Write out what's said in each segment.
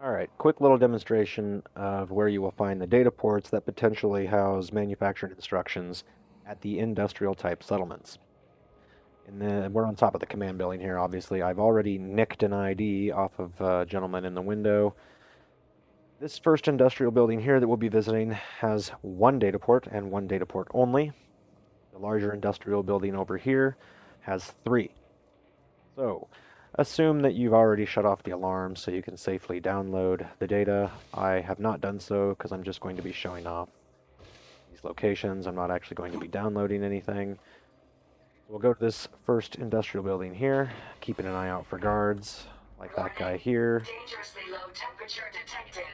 All right, quick little demonstration of where you will find the data ports that potentially house manufacturing instructions at the industrial type settlements. And then we're on top of the command building here, obviously. I've already nicked an ID off of a gentleman in the window. This first industrial building here that we'll be visiting has one data port and one data port only. The larger industrial building over here has three. So assume that you've already shut off the alarm so you can safely download the data. I have not done so because I'm just going to be showing off these locations. I'm not actually going to be downloading anything. We'll go to this first industrial building here, keeping an eye out for guards, like that guy here. Dangerously low temperature detected.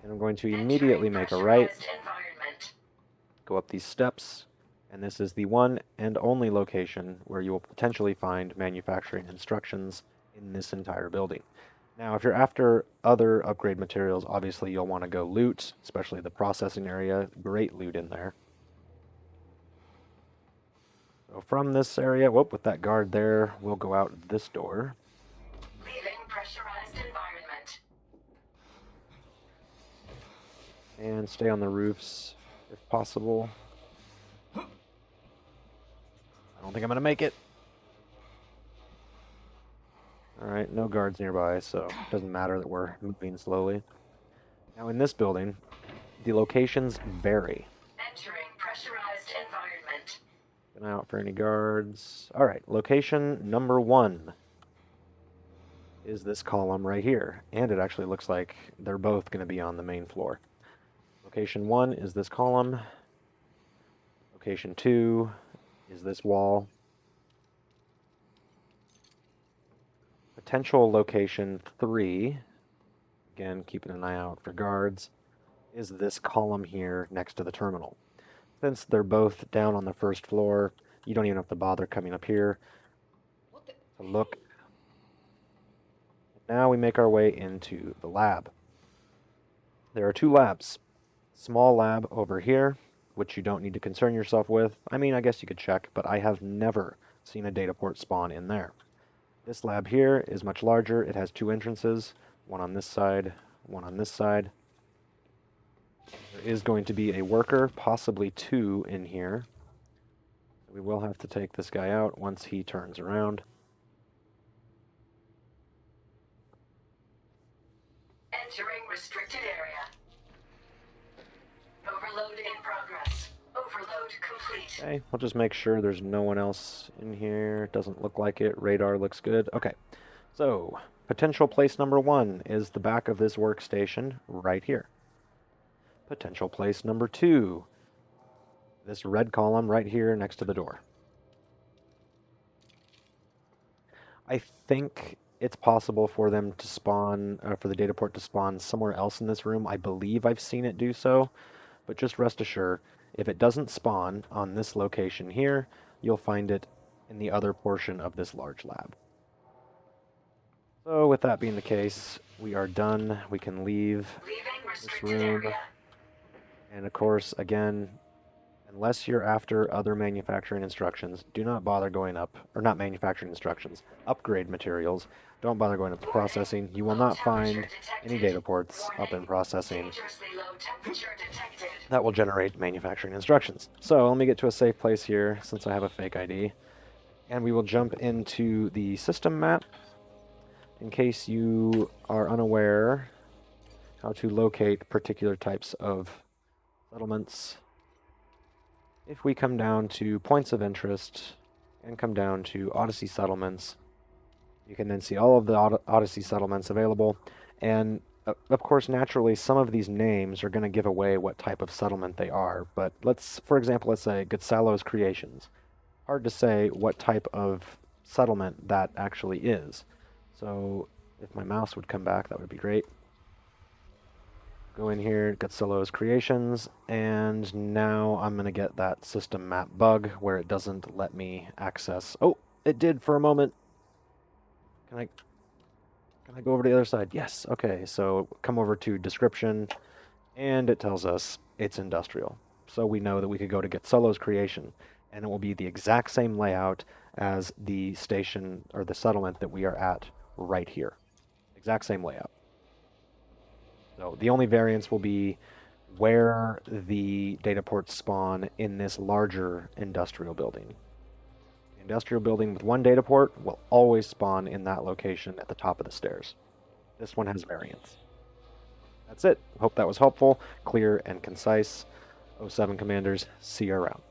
And I'm going to Entering immediately make a right, pressurized environment. go up these steps, and this is the one and only location where you will potentially find manufacturing instructions in this entire building. Now, if you're after other upgrade materials, obviously you'll want to go loot, especially the processing area. Great loot in there. So from this area, whoop, with that guard there, we'll go out this door. Leaving pressurized environment. And stay on the roofs if possible. I don't think I'm going to make it. Alright, no guards nearby, so it doesn't matter that we're moving slowly. Now in this building, the locations vary. Entering pressurized environment. Looking out for any guards. Alright, location number 1 is this column right here. And it actually looks like they're both going to be on the main floor. Location 1 is this column. Location 2 is this wall. Potential location 3, again, keeping an eye out for guards, is this column here next to the terminal. Since they're both down on the first floor, you don't even have to bother coming up here to look. Now we make our way into the lab. There are 2 labs. Small lab over here, which you don't need to concern yourself with. I mean, I guess you could check, but I have never seen a data port spawn in there. This lab here is much larger. It has 2 entrances, one on this side, one on this side. There is going to be a worker, possibly 2 in here. We will have to take this guy out once he turns around. Entering restricted area. Overload in progress. Overload complete. Okay, we'll just make sure there's no one else in here. Doesn't look like it. Radar looks good. Okay, so potential place number 1 is the back of this workstation right here. Potential place number 2, this red column right here next to the door. I think it's possible for them to spawn, for the data port to spawn somewhere else in this room. I believe I've seen it do so, but just rest assured, if it doesn't spawn on this location here, you'll find it in the other portion of this large lab. So with that being the case, we are done. We can leave this room. And of course, again, unless you're after other manufacturing instructions, do not bother going up, or not manufacturing instructions, upgrade materials. Don't bother going up to processing. You will not find any data ports up in processing that will generate manufacturing instructions. So let me get to a safe place here since I have a fake ID. And we will jump into the system map. In case you are unaware how to locate particular types of settlements, if we come down to points of interest and come down to Odyssey settlements, you can then see all of the Odyssey settlements available. And of course, naturally, some of these names are going to give away what type of settlement they are. But for example, let's say Gotsalo's Creations. Hard to say what type of settlement that actually is. So if my mouse would come back, that would be great. Go in here, Godzillow's Creations, and now I'm going to get that system map bug where it doesn't let me access. Oh, it did for a moment. Can I go over to the other side? Yes. Okay, so come over to description, and it tells us it's industrial. So we know that we could go to Godzillow's Creation, and it will be the exact same layout as the station or the settlement that we are at right here. Exact same layout. So the only variance will be where the data ports spawn in this larger industrial building. The industrial building with one data port will always spawn in that location at the top of the stairs. This one has variance. That's it. Hope that was helpful, clear, and concise. 07 Commanders, see you around.